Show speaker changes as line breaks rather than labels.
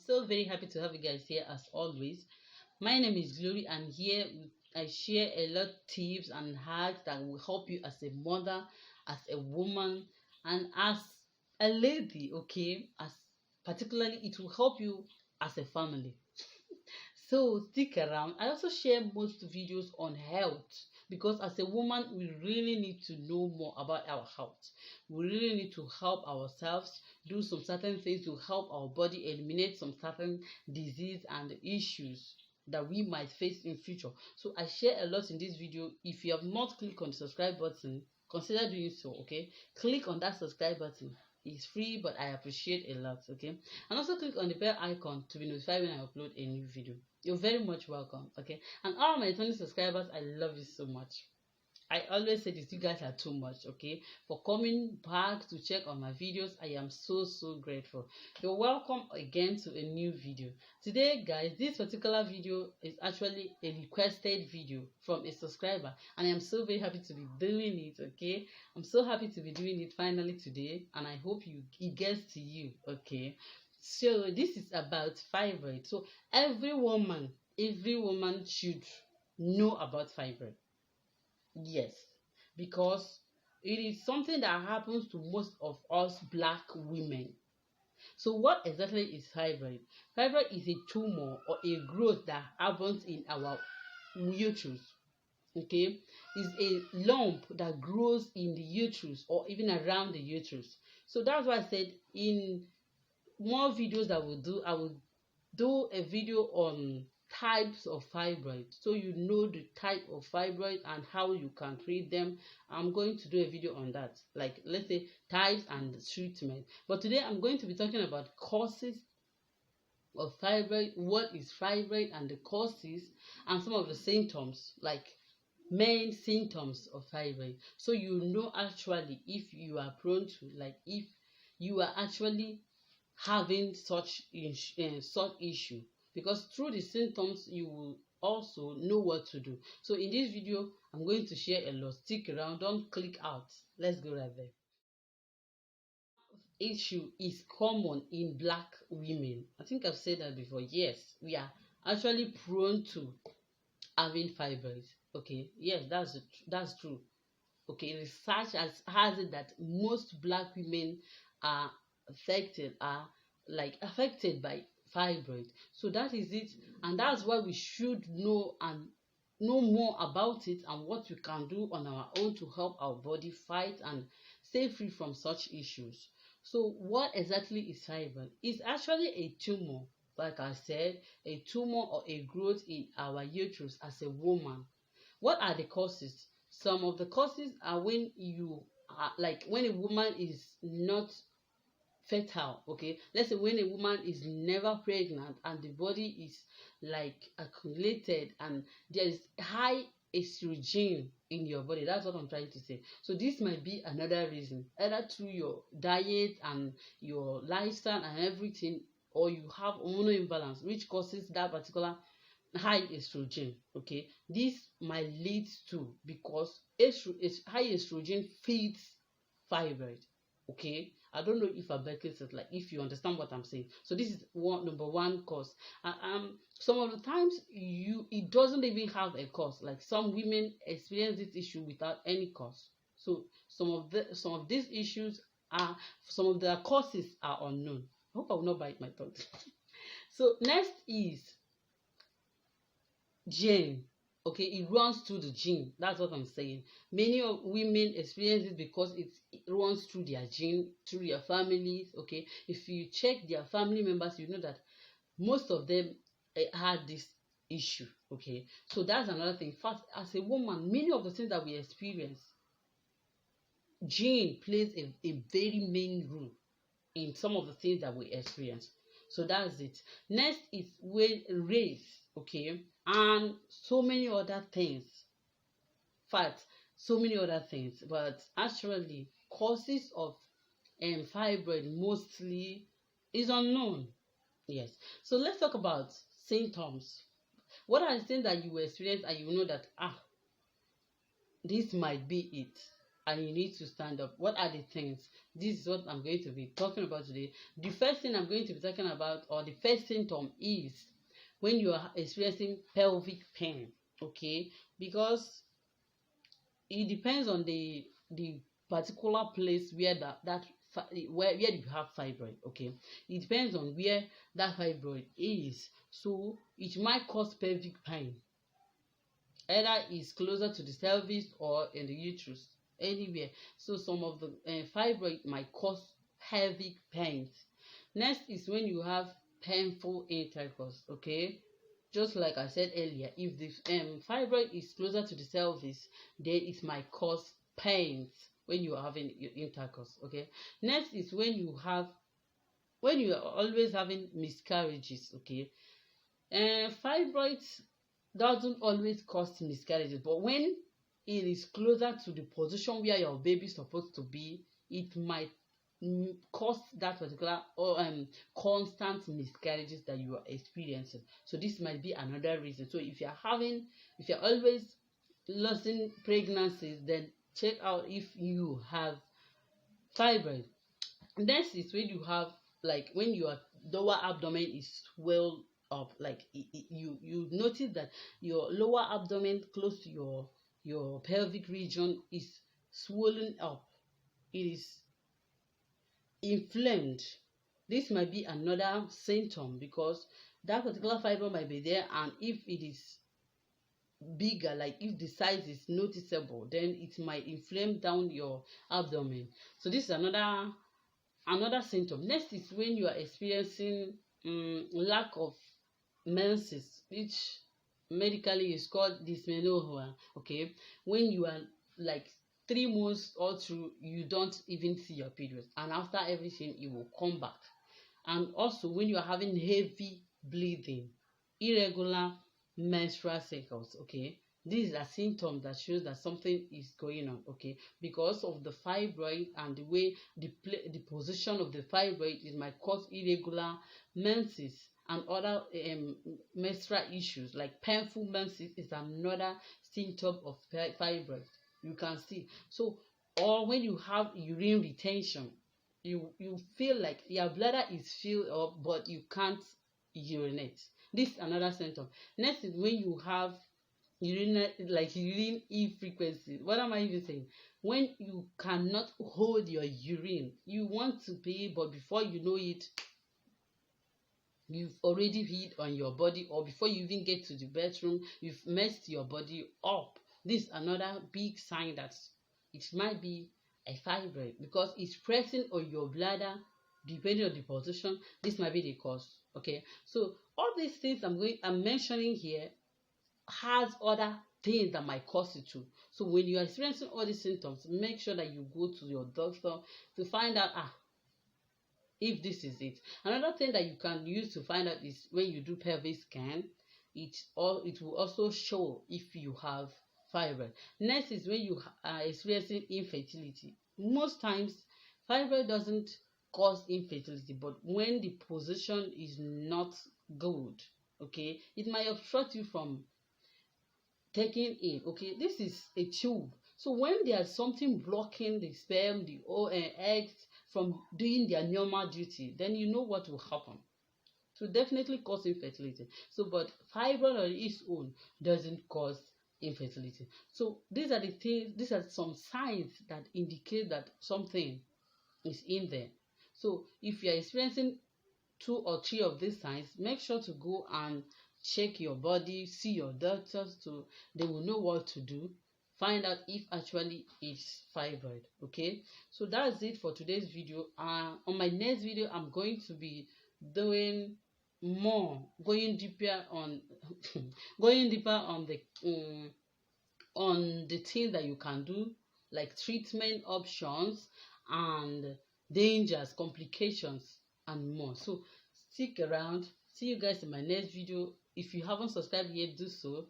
so very happy to have you guys here as always. My name is Glory, and here I share a lot of tips and hacks that will help you as a mother, as a woman, and as a lady. Okay, as particularly it will help you as a family. So stick around. I also share most videos on health because as a woman, we really need to know more about our health. We really need to help ourselves do some certain things to help our body eliminate some certain disease and issues that we might face in future. So I share a lot in this video. If you have not clicked on the subscribe button, consider doing so. Okay, click on that subscribe button. It's free, but I appreciate a lot. Okay, and also click on the bell icon to be notified when I upload a new video. You're very much welcome. Okay, and all my 20 subscribers, I love you so much. I always say this, you guys are too much. Okay, for coming back to check on my videos, I am so grateful. You're welcome again to a new video. Today guys, this particular video is actually a requested video from a subscriber, and I am so very happy to be doing it. Okay, I'm so happy to be doing it finally today, and I hope it gets to you. Okay, so this is about fibroid. So every woman should know about fibroid. Yes, because it is something that happens to most of us black women. So what exactly is fibroid? Fibroid is a tumor or a growth that happens in our uterus. Okay, it's a lump that grows in the uterus or even around the uterus. So that's why I said in more videos that I will do a video on types of fibroid, so you know the type of fibroid and how you can treat them. I'm going to do a video on that, like let's say types and treatment. But today I'm going to be talking about causes of fibroid, what is fibroid and the causes, and some of the symptoms, like main symptoms of fibroid, so you know actually if you are prone to, like if you are actually having such issue, because through the symptoms you will also know what to do. So in this video I'm going to share a lot. Stick around, don't click out. Let's go right there. Issue is common in black women. I think I've said that before. Yes, we are actually prone to having fibroids. Okay, yes, that's true. Okay, research has it that most black women are affected by fibroid. So that is it, and that's why we should know more about it and what we can do on our own to help our body fight and stay free from such issues. So what exactly is fibroid? It's actually a tumor, like I said, a tumor or a growth in our uterus as a woman. What are the causes? Some of the causes are when when a woman is not fertile. Okay, let's say when a woman is never pregnant and the body is like accumulated and there is high estrogen in your body. That's what I'm trying to say. So this might be another reason, either through your diet and your lifestyle and everything, or you have hormonal imbalance which causes that particular high estrogen. Okay, this might lead to, because high estrogen feeds fibroid. Okay, I don't know if I better it, like if you understand what I'm saying. So this is number one cause. Some of the times it doesn't even have a cause. Like some women experience this issue without any cause. So some of these issues some of their causes are unknown. I hope I will not bite my tongue. So next is gene. Okay, it runs through the gene. That's what I'm saying. Many of women experience it because it runs through their gene, through their families. Okay, if you check their family members, you know that most of them had this issue. Okay, so that's another thing. First, as a woman, many of the things that we experience, gene plays a very main role in some of the things that we experience. So that's it. Next is race. Okay, and so many other things. Fact, so many other things. But actually, causes of fibroid mostly is unknown. Yes. So let's talk about symptoms. What are the things that you will experience and you know that this might be it? and you need to stand up. What are the things? This is what I'm going to be talking about today. The first thing I'm going to be talking about, or the first symptom, is when you are experiencing pelvic pain. Okay, because it depends on the particular place where where you have fibroid. Okay, it depends on where that fibroid is, so it might cause pelvic pain. Either it's closer to the pelvis or in the uterus, anywhere. So some of the fibroid might cause pelvic pains. Next is when you have painful intercourse. Okay, just like I said earlier, if the fibroid is closer to the pelvis, then it might cause pains when you are having your intercourse. Okay, next is when you are always having miscarriages. Okay, fibroids doesn't always cause miscarriages, but when it is closer to the position where your baby is supposed to be, it might cause that particular or constant miscarriages that you are experiencing. So this might be another reason. So if you're always losing pregnancies, then check out if you have fibroid. Next is when you have, like, when your lower abdomen is swelled up, like you notice that your lower abdomen close to your pelvic region is swollen up, it is inflamed. This might be another symptom, because that particular fiber might be there, and if it is bigger, like if the size is noticeable, then it might inflame down your abdomen. So this is another symptom. Next is when you are experiencing lack of menses, which medically is called dysmenorrhea. Okay, when you are like 3 months or 2, you don't even see your periods, and after everything it will come back. And also when you are having heavy bleeding, irregular menstrual cycles. Okay, these are symptoms that shows that something is going on. Okay, because of the fibroid and the way the position of the fibroid, it might cause irregular menses and other menstrual issues, like painful menses is another symptom of fibroid. You can see. So, or when you have urine retention, you feel like your bladder is filled up but you can't urinate. This is another symptom. Next is when you have urine infrequency. What am I even saying? When you cannot hold your urine, you want to pee, but before you know it, you've already peed on your body, or before you even get to the bathroom, you've messed your body up. This is another big sign that it might be a fibroid, because it's pressing on your bladder. Depending on the position, this might be the cause. Okay, so all these things I'm mentioning here has other things that might cause it too. So when you are experiencing all these symptoms, make sure that you go to your doctor to find out if this is it. Another thing that you can use to find out is when you do pelvic scan, it will also show if you have fibroid. Next is when you are experiencing infertility. Most times fibroid doesn't cause infertility, but when the position is not good, okay, it might obstruct you from taking in. Okay, this is a tube. So when there's something blocking the sperm, the eggs from doing their normal duty, then you know what will happen. So definitely cause infertility. So, but fibroid on its own doesn't cause infertility. So these are the things. These are some signs that indicate that something is in there. So if you are experiencing 2 or 3 of these signs, make sure to go and check your body, see your doctors, they will know what to do. Find out if actually it's fibroid. Okay, so that's it for today's video. On my next video, I'm going to be doing going deeper on the things that you can do, like treatment options and dangers, complications, and more. So stick around. See you guys in my next video. If you haven't subscribed yet, do so.